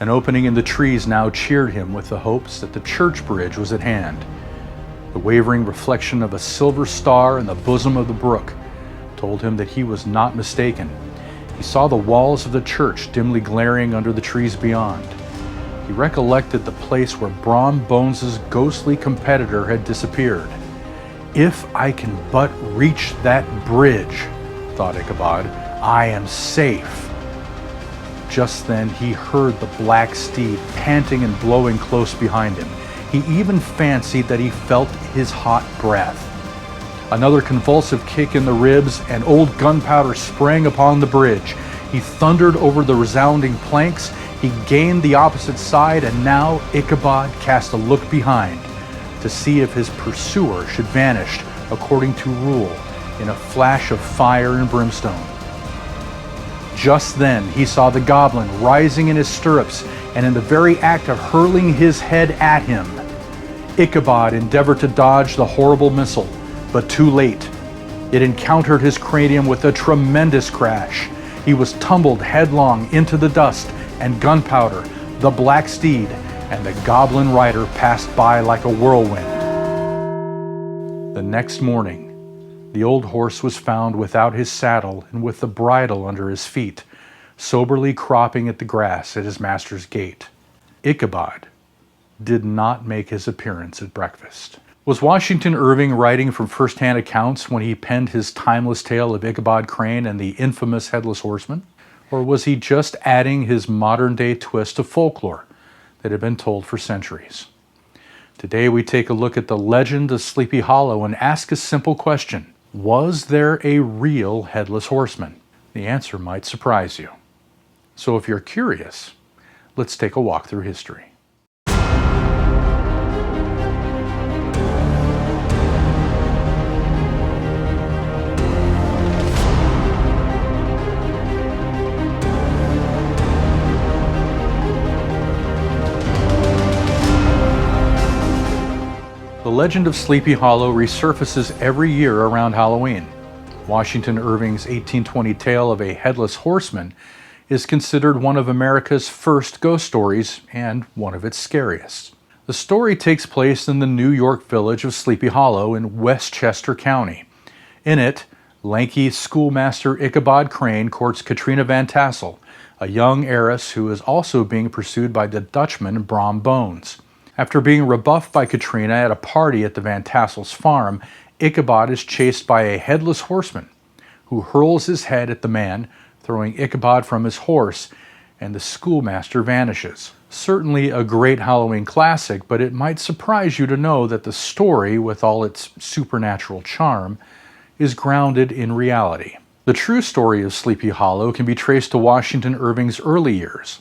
An opening in the trees now cheered him with the hopes that the church bridge was at hand. The wavering reflection of a silver star in the bosom of the brook told him that he was not mistaken. He saw the walls of the church dimly glaring under the trees beyond. He recollected the place where Brom Bones's ghostly competitor had disappeared. "If I can but reach that bridge," thought Ichabod, "I am safe." Just then he heard the black steed panting and blowing close behind him. He even fancied that he felt his hot breath. Another convulsive kick in the ribs, and old Gunpowder sprang upon the bridge. He thundered over the resounding planks. He gained the opposite side, and now Ichabod cast a look behind to see if his pursuer should vanish according to rule in a flash of fire and brimstone. Just then he saw the goblin rising in his stirrups and in the very act of hurling his head at him. Ichabod endeavored to dodge the horrible missile, but too late. It encountered his cranium with a tremendous crash. He was tumbled headlong into the dust, and Gunpowder, the black steed, and the goblin rider passed by like a whirlwind. The next morning, the old horse was found without his saddle and with the bridle under his feet, soberly cropping at the grass at his master's gate. Ichabod did not make his appearance at breakfast. Was Washington Irving writing from first-hand accounts when he penned his timeless tale of Ichabod Crane and the infamous Headless Horseman? Or was he just adding his modern-day twist to folklore that had been told for centuries? Today we take a look at the legend of Sleepy Hollow and ask a simple question. Was there a real Headless Horseman? The answer might surprise you. So if you're curious, let's take a walk through history. The legend of Sleepy Hollow resurfaces every year around Halloween. Washington Irving's 1820 tale of a Headless Horseman is considered one of America's first ghost stories and one of its scariest. The story takes place in the New York village of Sleepy Hollow in Westchester County. In it, lanky schoolmaster Ichabod Crane courts Katrina Van Tassel, a young heiress who is also being pursued by the Dutchman Brom Bones. After being rebuffed by Katrina at a party at the Van Tassel's farm, Ichabod is chased by a headless horseman who hurls his head at the man, throwing Ichabod from his horse, and the schoolmaster vanishes. Certainly a great Halloween classic, but it might surprise you to know that the story, with all its supernatural charm, is grounded in reality. The true story of Sleepy Hollow can be traced to Washington Irving's early years.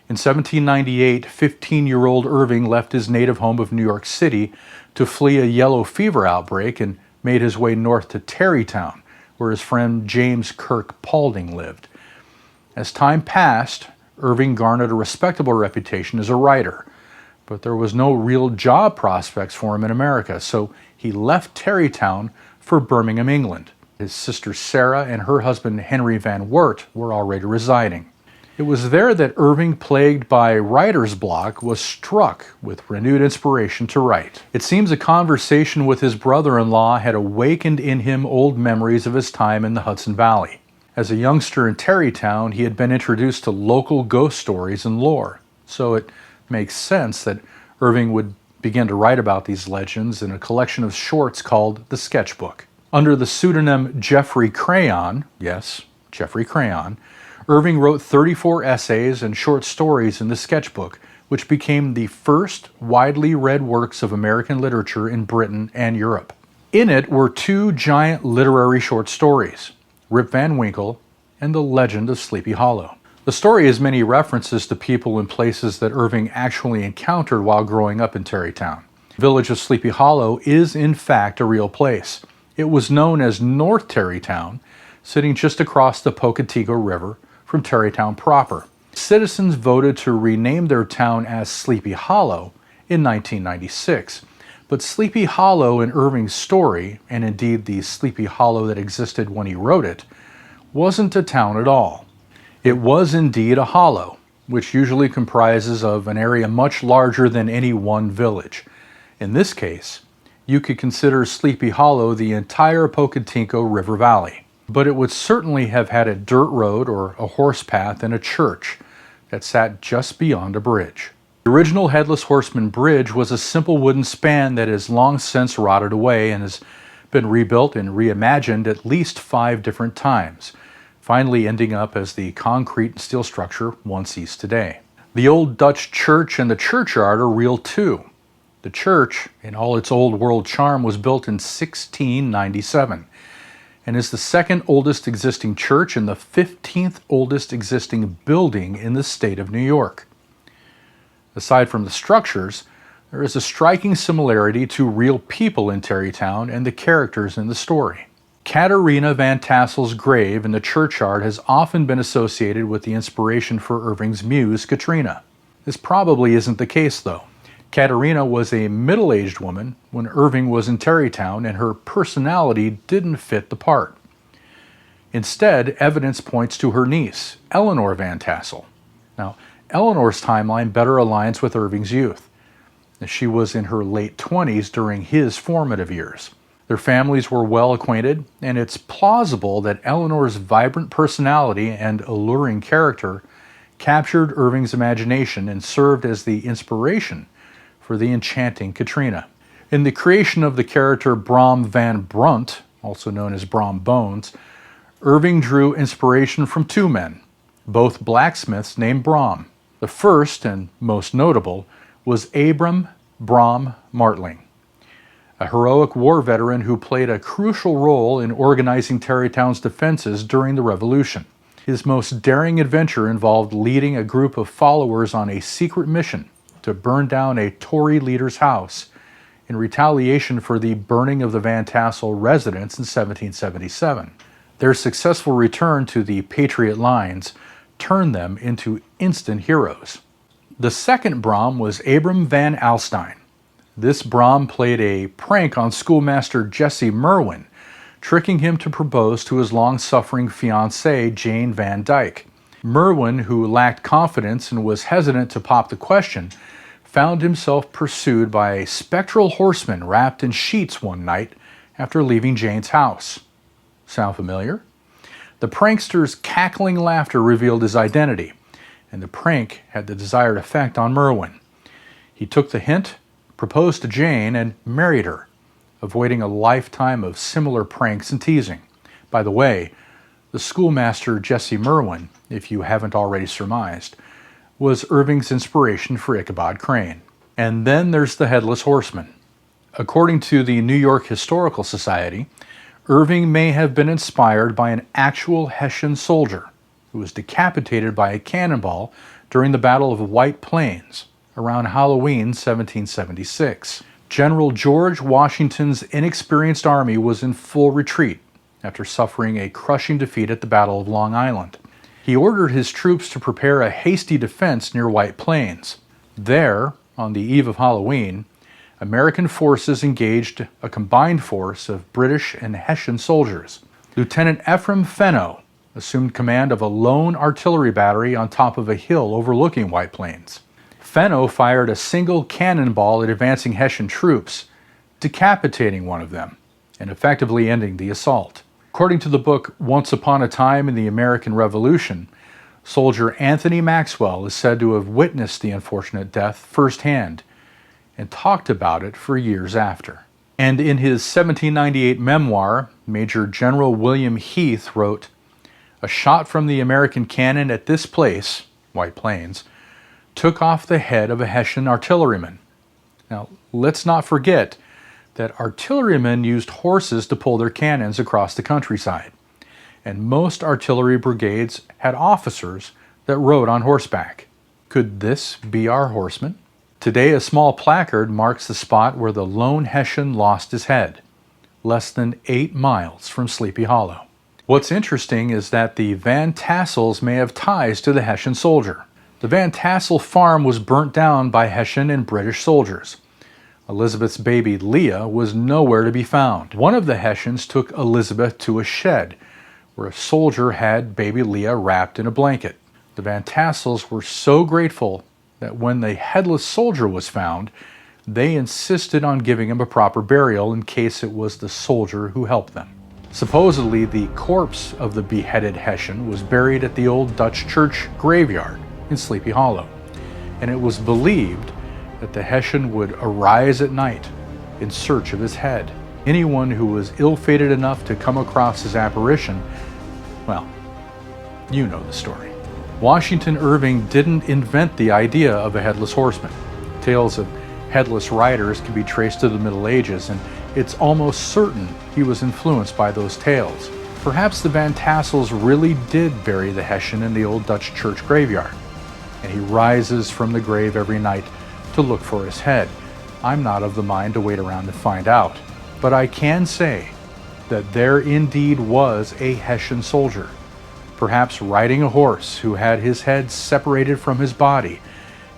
In 1798, 15-year-old Irving left his native home of New York City to flee a yellow fever outbreak and made his way north to Tarrytown, where his friend James Kirk Paulding lived. As time passed, Irving garnered a respectable reputation as a writer, but there was no real job prospects for him in America, so he left Tarrytown for Birmingham, England. His sister Sarah and her husband Henry Van Wert were already residing. It was there that Irving, plagued by writer's block, was struck with renewed inspiration to write. It seems a conversation with his brother-in-law had awakened in him old memories of his time in the Hudson Valley. As a youngster in Tarrytown, he had been introduced to local ghost stories and lore, so it makes sense that Irving would begin to write about these legends in a collection of shorts called The Sketchbook. Under the pseudonym Geoffrey Crayon, yes, Geoffrey Crayon, Irving wrote 34 essays and short stories in the Sketchbook, which became the first widely read works of American literature in Britain and Europe. In it were two giant literary short stories, Rip Van Winkle and The Legend of Sleepy Hollow. The story has many references to people and places that Irving actually encountered while growing up in Tarrytown. The village of Sleepy Hollow is in fact a real place. It was known as North Tarrytown, sitting just across the Pocatello River from Tarrytown proper. Citizens voted to rename their town as Sleepy Hollow in 1996. But Sleepy Hollow in Irving's story, and indeed the Sleepy Hollow that existed when he wrote it, wasn't a town at all. It was indeed a hollow, which usually comprises of an area much larger than any one village. In this case, you could consider Sleepy Hollow the entire Pocotinco River Valley. But it would certainly have had a dirt road or a horse path and a church that sat just beyond a bridge. The original Headless Horseman Bridge was a simple wooden span that has long since rotted away and has been rebuilt and reimagined at least 5 different times, finally ending up as the concrete and steel structure one sees today. The old Dutch church and the churchyard are real too. The church, in all its old world charm, was built in 1697 and is the second oldest existing church and the 15th oldest existing building in the state of New York. Aside from the structures, there is a striking similarity to real people in Tarrytown and the characters in the story. Katerina Van Tassel's grave in the churchyard has often been associated with the inspiration for Irving's muse, Katrina. This probably isn't the case, though. Katerina was a middle-aged woman when Irving was in Tarrytown, and her personality didn't fit the part. Instead, evidence points to her niece, Eleanor Van Tassel. Now, Eleanor's timeline better aligns with Irving's youth. She was in her late 20s during his formative years. Their families were well acquainted, and it's plausible that Eleanor's vibrant personality and alluring character captured Irving's imagination and served as the inspiration for the enchanting Katrina. In the creation of the character Brom Van Brunt, also known as Brom Bones, Irving drew inspiration from 2 men, both blacksmiths named Brom. The first, and most notable, was Abram Brom Martling, a heroic war veteran who played a crucial role in organizing Tarrytown's defenses during the Revolution. His most daring adventure involved leading a group of followers on a secret mission to burn down a Tory leader's house in retaliation for the burning of the Van Tassel residence in 1777. Their successful return to the Patriot lines turned them into instant heroes. The second Brom was Abram Van Alstyne. This Brom played a prank on schoolmaster Jesse Merwin, tricking him to propose to his long-suffering fiancée, Jane Van Dyke. Merwin, who lacked confidence and was hesitant to pop the question, found himself pursued by a spectral horseman wrapped in sheets one night after leaving Jane's house. Sound familiar? The prankster's cackling laughter revealed his identity, and the prank had the desired effect on Merwin. He took the hint, proposed to Jane, and married her, avoiding a lifetime of similar pranks and teasing. By the way, the schoolmaster Jesse Merwin, if you haven't already surmised, was Irving's inspiration for Ichabod Crane. And then there's the Headless Horseman. According to the New York Historical Society, Irving may have been inspired by an actual Hessian soldier who was decapitated by a cannonball during the Battle of White Plains around Halloween 1776. General George Washington's inexperienced army was in full retreat after suffering a crushing defeat at the Battle of Long Island. He ordered his troops to prepare a hasty defense near White Plains. There, on the eve of Halloween, American forces engaged a combined force of British and Hessian soldiers. Lieutenant Ephraim Fenno assumed command of a lone artillery battery on top of a hill overlooking White Plains. Fenno fired a single cannonball at advancing Hessian troops, decapitating one of them and effectively ending the assault. According to the book Once Upon a Time in the American Revolution, soldier Anthony Maxwell is said to have witnessed the unfortunate death firsthand and talked about it for years after. And in his 1798 memoir, Major General William Heath wrote, "A shot from the American cannon at this place, White Plains, took off the head of a Hessian artilleryman." Now, let's not forget that artillerymen used horses to pull their cannons across the countryside, and most artillery brigades had officers that rode on horseback. Could this be our horseman? Today, a small placard marks the spot where the lone Hessian lost his head, less than 8 miles from Sleepy Hollow. What's interesting is that the Van Tassels may have ties to the Hessian soldier. The Van Tassel farm was burnt down by Hessian and British soldiers. Elizabeth's baby Leah was nowhere to be found. One of the Hessians took Elizabeth to a shed where a soldier had baby Leah wrapped in a blanket. The Van Tassels were so grateful that when the headless soldier was found, they insisted on giving him a proper burial in case it was the soldier who helped them. Supposedly, the corpse of the beheaded Hessian was buried at the old Dutch church graveyard in Sleepy Hollow, and it was believed that the Hessian would arise at night in search of his head. Anyone who was ill-fated enough to come across his apparition, well, you know the story. Washington Irving didn't invent the idea of a headless horseman. Tales of headless riders can be traced to the Middle Ages, and it's almost certain he was influenced by those tales. Perhaps the Van Tassels really did bury the Hessian in the old Dutch church graveyard, and he rises from the grave every night to look for his head. I'm not of the mind to wait around to find out, but I can say that there indeed was a Hessian soldier, perhaps riding a horse, who had his head separated from his body,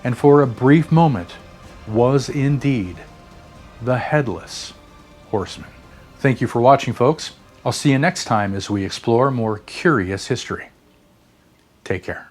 and for a brief moment was indeed the Headless Horseman. Thank you for watching, folks. I'll see you next time as we explore more curious history. Take care.